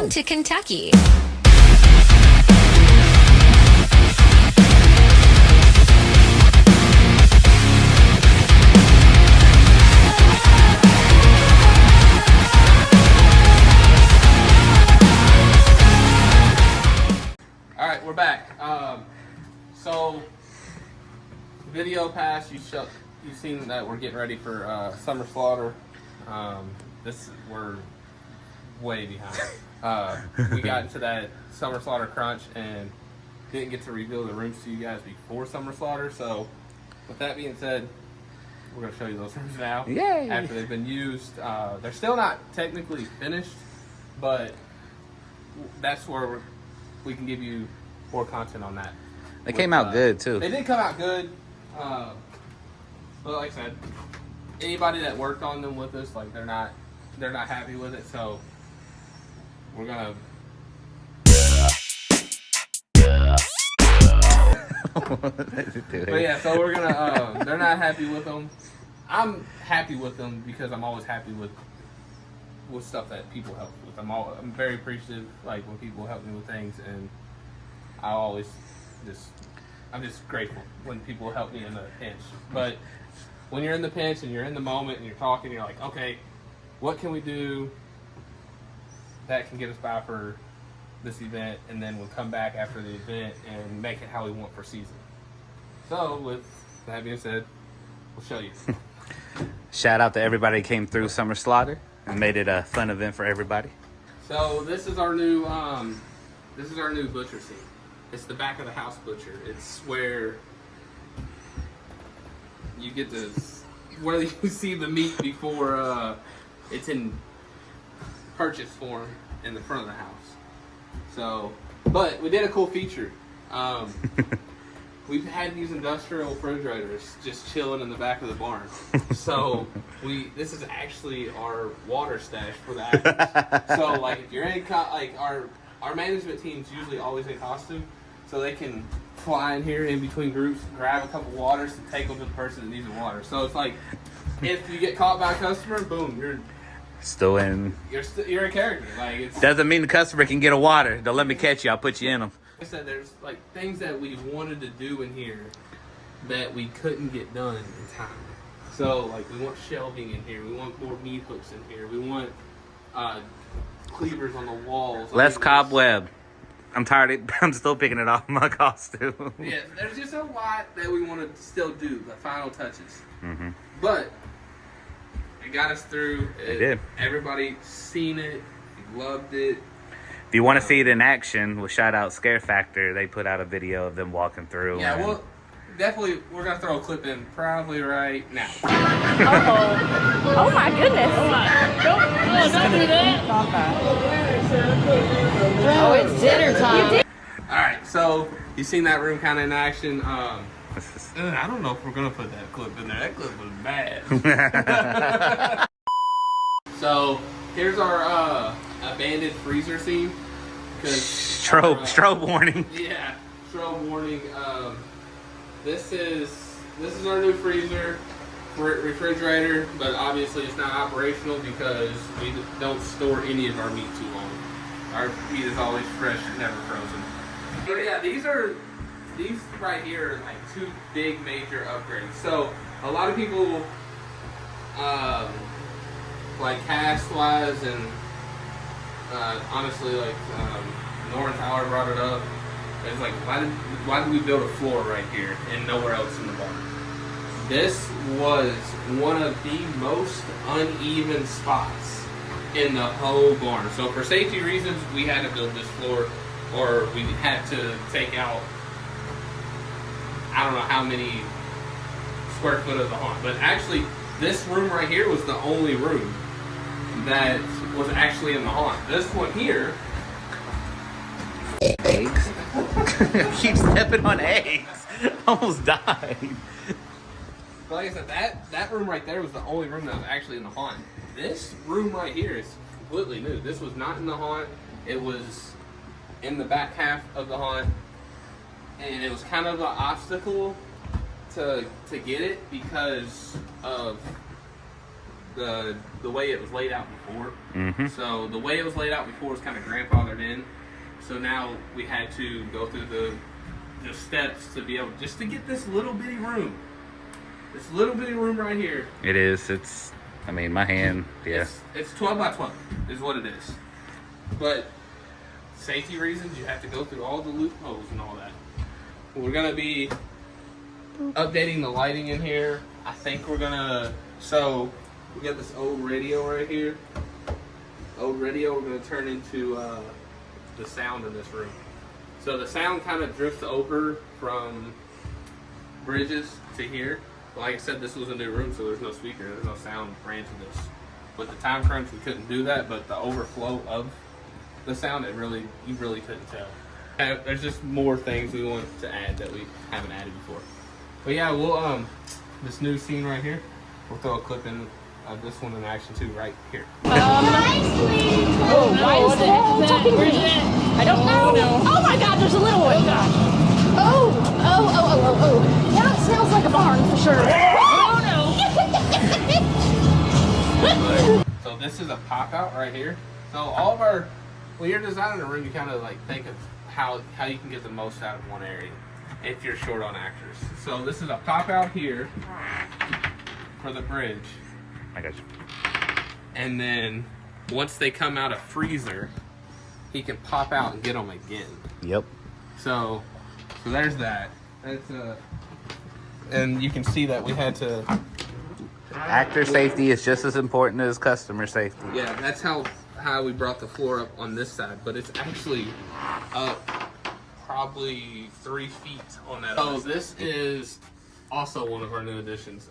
Welcome to Kentucky. All right, we're back. So, video pass. You've seen that we're getting ready for summer slaughter. We're way behind. We got into that summer slaughter crunch and didn't get to reveal the rooms to you guys before summer slaughter. So, with that being said, we're going to show you those rooms now. Yay! After they've been used. They're still not technically finished, but that's where we can give you more content on that. They came out good too. They did come out good. But like I said, anybody that worked on them with us, like they're not happy with it, so we're gonna but yeah, so we're gonna they're not happy with them. I'm happy with them because I'm always happy with stuff that people help with. I'm very appreciative, like when people help me with things, and I'm just grateful when people help me in a pinch. But when you're in the pinch and you're in the moment and you're talking, you're like, okay, what can we do that can get us by for this event, and then we'll come back after the event and make it how we want for season. So with that being said, we'll show you. Shout out to everybody that came through Summer Slaughter and made it a fun event for everybody. So this is our new butcher scene. It's the back of the house butcher. It's where you get to where you see the meat before it's in purchase form in the front of the house. So, but we did a cool feature. We've had these industrial refrigerators just chilling in the back of the barn. So this is actually our water stash for the actors. So like if you're in our management team's usually always in costume, so they can fly in here in between groups, grab a couple waters, and take them to the person that needs the water. So it's like if you get caught by a customer, boom, you're a character. Like it's Doesn't mean the customer can get a water. Don't let me catch you. I'll put you in them. I said, there's like things that we wanted to do in here that we couldn't get done in time. So like we want shelving in here, we want more meat hooks in here, we want cleavers on the walls. Less cobweb. I'm tired. I'm still picking it off my costume. Yeah, there's just a lot that we want to still do, the final touches. Mm-hmm. But it got us through. It did. Everybody seen it, loved it. If you want to see it in action, we'll shout out Scare Factor. They put out a video of them walking through. Yeah, well, definitely, we're going to throw a clip in probably right now. Oh my goodness. Don't do that. Oh, it's dinner time. Alright, so you've seen that room kind of in action. I don't know if we're going to put that clip in there. That clip was bad. So, here's our abandoned freezer scene. Strobe warning. Yeah, strobe warning. This is our new freezer refrigerator, but obviously it's not operational because we don't store any of our meat too long. Our meat is always fresh, never frozen. But yeah, these right here are like two big major upgrades. So a lot of people, like cast wise and honestly, like Nora and Tyler brought it up. It's like, why did we build a floor right here and nowhere else in the barn? This was one of the most uneven spots in the whole barn. So for safety reasons, we had to build this floor, or we had to take out, I don't know how many square foot of the haunt. But actually, this room right here was the only room that was actually in the haunt. This one here. Eggs. Keep stepping on eggs. Almost died. But like I said, that room right there was the only room that was actually in the haunt. This room right here is completely new. This was not in the haunt. It was in the back half of the haunt. And it was kind of an obstacle to get it because of the way it was laid out before. Mm-hmm. So the way it was laid out before was kind of grandfathered in. So now we had to go through the steps to be able just to get this little bitty room. This little bitty room right here. It is. It's. I mean, my hand. Yeah. It's 12 by 12 is what it is. But safety reasons, you have to go through all the loopholes and all that. We're gonna be updating the lighting in here. I think we're gonna. So we got this old radio right here. Old radio. We're gonna turn into the sound in this room. So the sound kind of drifts over from bridges to here. Like I said, this was a new room, so there's no speaker, there's no sound ran to this. With the time crunch, we couldn't do that, but the overflow of the sound, you really couldn't tell. There's just more things we want to add that we haven't added before. But yeah, we'll this new scene right here, we'll throw a clip in of this one in action too, right here. Why is the wall talking to me? I don't know. Oh my God, there's a little one. Oh. That smells like a barn for sure. Oh no. So this is a pop out right here. So all of our, when you're designing a room, you kind of like think of how you can get the most out of one area if you're short on actors. So this is a pop out here for the bridge. I got you. And then once they come out of freezer, he can pop out and get them again. Yep. So there's that. That's and you can see that we had to. Actor safety is just as important as customer safety. Yeah, that's how we brought the floor up on this side, but it's actually up probably 3 feet on that. So this is also one of our new additions.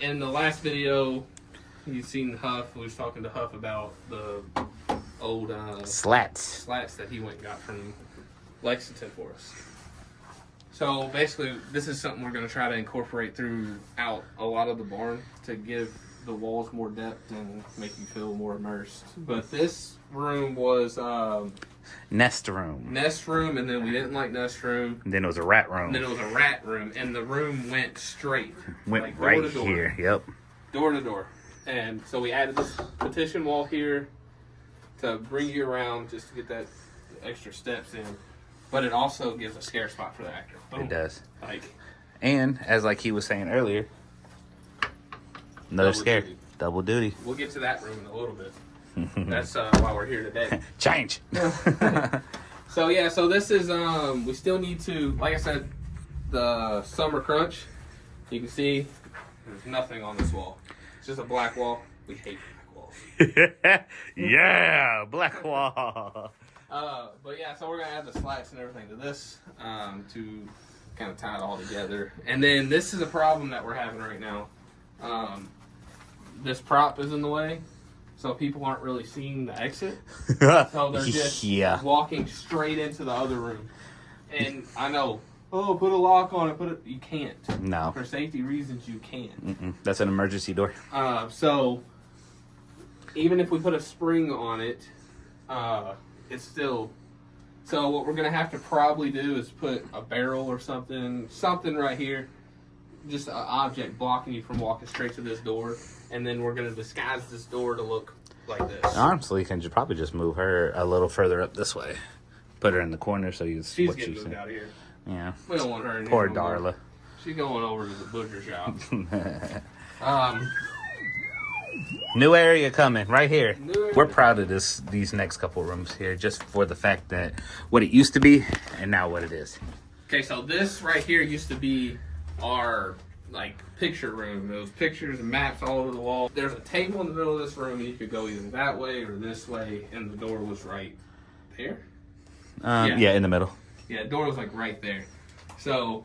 In the last video, you've seen Huff. We was talking to Huff about the old slats that he went and got from Lexington for us. So basically, this is something we're going to try to incorporate throughout a lot of the barn to give the walls more depth and make you feel more immersed. But this room was nest room, and then we didn't like nest room. And then it was a rat room. And then it was a rat room, and the room went straight. Went like right door to door, here. Yep. Door to door. And so we added this petition wall here to bring you around just to get that extra steps in. But it also gives a scare spot for the actor. Boom. It does. And as like he was saying earlier, another scare. Double duty. We'll get to that room in a little bit. That's why we're here today. Change. So this is we still need to, like I said, the summer crunch. You can see there's nothing on this wall. It's just a black wall. We hate black walls. Yeah, black wall. But yeah, so we're gonna add the slats and everything to this to kind of tie it all together. And then this is a problem that we're having right now. This prop is in the way, so people aren't really seeing the exit. So they're just walking straight into the other room. And I know, put a lock on it. You can't. No. For safety reasons, you can't. That's an emergency door. So even if we put a spring on it, it's still. So what we're gonna have to probably do is put a barrel or something right here, just an object blocking you from walking straight to this door, and then we're gonna disguise this door to look like this. Honestly, you can probably just move her a little further up this way. Put her in the corner so you see She's what getting she's moved saying. out of here. Yeah. We don't want her in Poor here. No Darla. more. She's going over to the butcher shop. New area coming right here. Area. We're proud of these next couple rooms here, just for the fact that what it used to be and now what it is. Okay, so this right here used to be our picture room. There was pictures and maps all over the wall. There's a table in the middle of this room, and you could go either that way or this way, and the door was right there. Yeah, in the middle. Yeah, the door was right there. So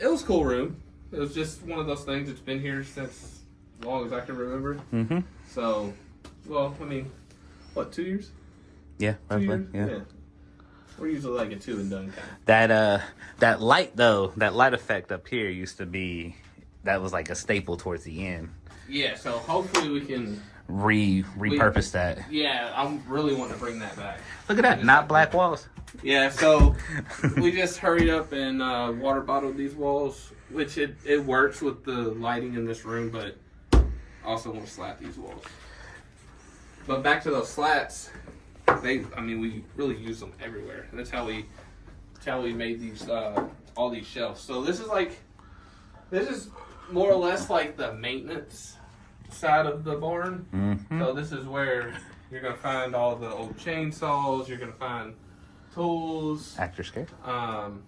it was a cool room. It was just one of those things that's been here since as long as I can remember. Mm-hmm. So, well, I mean, what, 2 years? Yeah, 2 years? roughly. Yeah. We're usually like a two and done kind. That light though, that light effect up here used to be, that was like a staple towards the end. Yeah, so hopefully we can repurpose that. Yeah, I'm really wanting to bring that back. Look at that, not black walls. Yeah, so we just hurried up and water bottled these walls, which it works with the lighting in this room, but also want to slat these walls. But back to those slats, we really use them everywhere. And that's how we made these all these shelves. So this is more or less like the maintenance side of the barn. Mm-hmm. So this is where you're gonna find all the old chainsaws. You're gonna find tools. Actor scare. Whole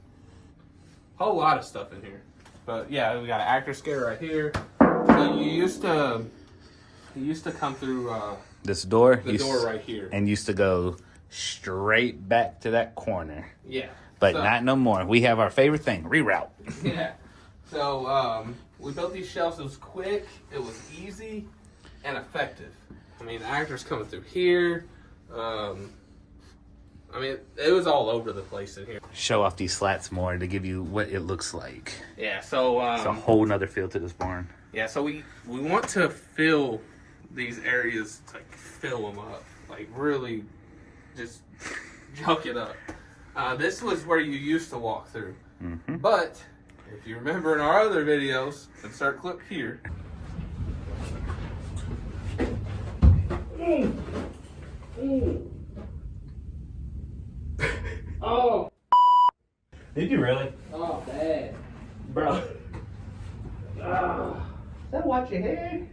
lot of stuff in here. But yeah, we got an actor scare right here. So you used to come through This door. the door right here. And used to go straight back to that corner. Yeah. But So- not no more. We have our favorite thing, reroute. Yeah. So we built these shelves. It was quick, it was easy, and effective. I mean, the actors coming through here. It was all over the place in here. Show off these slats more to give you what it looks like. Yeah. So It's a whole nother feel to this barn. yeah. So we want to fill these areas, like fill them up, like really just junk it up. This was where you used to walk through, but if you remember in our other videos, insert clip here. Oh, Did you really? oh, bad, Bro. Is that what you had?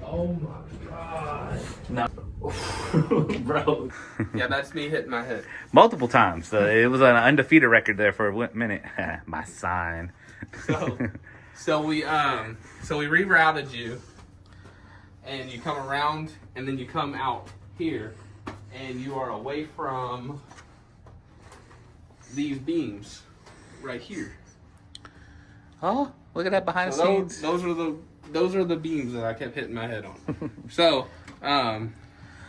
Oh my god. No. Bro. Yeah, that's me hitting my head. Multiple times. It was an undefeated record there for a minute. My sign. So we rerouted you, and you come around, and then you come out here, and you are away from these beams right here. Oh, look at that behind the So scenes. those are the beams that I kept hitting my head on. So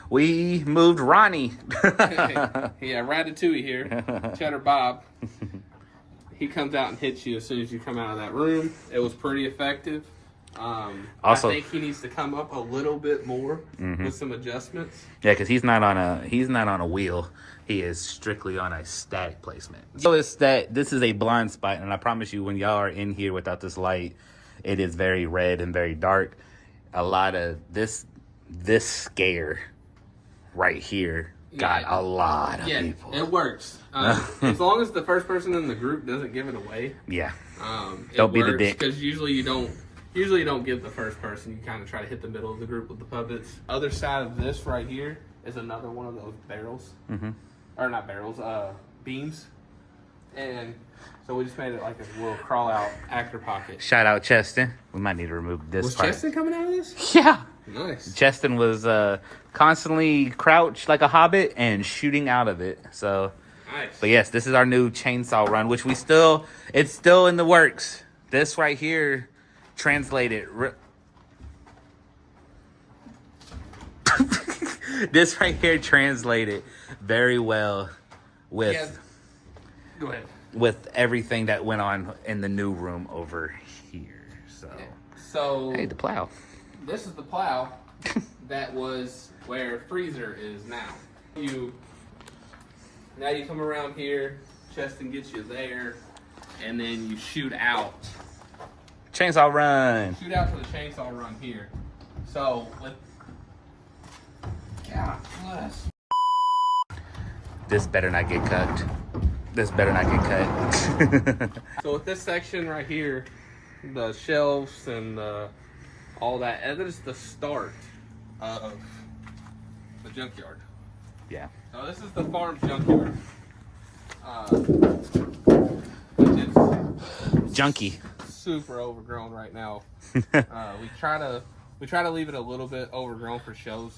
We moved Ronnie. yeah, Ratatouille here, Cheddar Bob. He comes out and hits you as soon as you come out of that room. It was pretty effective. Also- I think he needs to come up a little bit more with some adjustments. Yeah, because he's not on a wheel. He is strictly on a static placement. So it's that this is a blind spot, and I promise you, when y'all are in here without this light, it is very red and very dark. A lot of this scare right here got a lot of people. It works. As long as the first person in the group doesn't give it away. Yeah. It Don't be the works, dick. because usually you don't give the first person. You kind of try to hit the middle of the group with the puppets. Other side of this right here is another one of those barrels. Or not barrels, beams. And so we just made it like a little crawl out actor pocket. Shout out Cheston. We might need to remove this Was part. Cheston coming out of this? Yeah. Nice. Cheston was constantly crouched like a hobbit and shooting out of it. So, Nice. but yes, this is our new chainsaw run, which it's still in the works. This right here, translated. This right here translated very well with Yeah. Go ahead. with everything that went on in the new room over here. So, So hey, the plow. this is the plow that was where freezer is now. You come around here, Cheston gets you there, and then you shoot out Chainsaw run. to the chainsaw run here. So with God bless. This better not get cut. This better not get cut. So with this section right here, the shelves and all that, and that is the start of the junkyard. Yeah. So this is the farm junkyard. Which is Junkie. super overgrown right now. We try to leave it a little bit overgrown for shows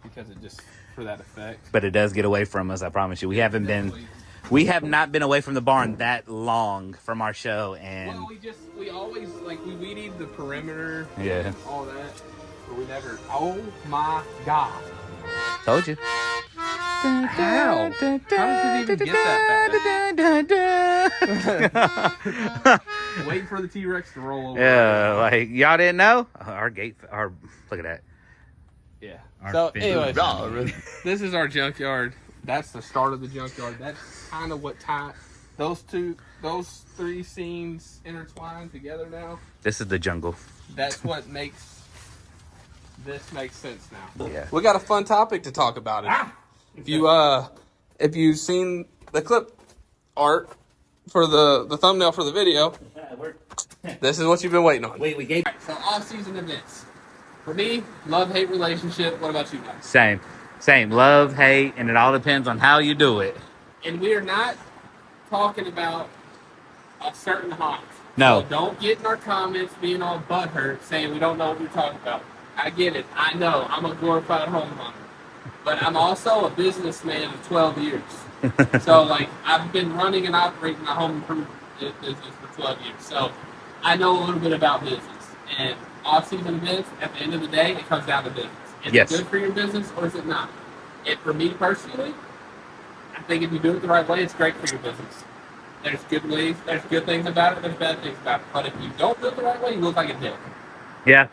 because it just for that effect. But it does get away from us, I promise you. We have not been away from the barn that long from our show, and Well, we always we weed the perimeter. Yeah. And all that. But we never. Oh my God. told you. How? How does it even get that Waiting for the T-Rex to roll over. Yeah, like y'all didn't know? Look at that. Yeah. Our So, big- anyways, this is our junkyard. That's the start of the junkyard. That's kind of what those three scenes intertwined together now. This is the jungle. That's what makes This makes sense now. Yeah. We got a fun topic to talk about. If you've seen the clip art for the thumbnail for the video, this is what you've been waiting on. We gave So off-season events. For me, love-hate relationship. What about you guys? same love, hate, and it all depends on how you do it. And we are not talking about a certain haunt. No. So don't get in our comments being all butthurt saying we don't know what we're talking about. I get it. I know. I'm a glorified homeowner. But I'm also a businessman of 12 years. So, like, I've been running and operating a home improvement business for 12 years. So, I know a little bit about business. And off-season events, at the end of the day, it comes down to business. Is Yes. it good for your business or is it not? And for me personally, I think if you do it the right way, it's great for your business. There's good ways, there's good things about it, there's bad things about it. But if you don't do it the right way, you look like a dick. Yeah.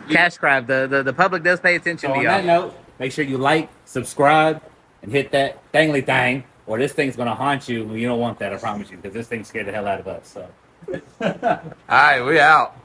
Cash grab. The public does pay attention So to on y'all. that note, make sure you like, subscribe, and hit that thingly thing, or this thing's gonna haunt you. You don't want that, I promise you, because this thing scared the hell out of us. So. All right, we out.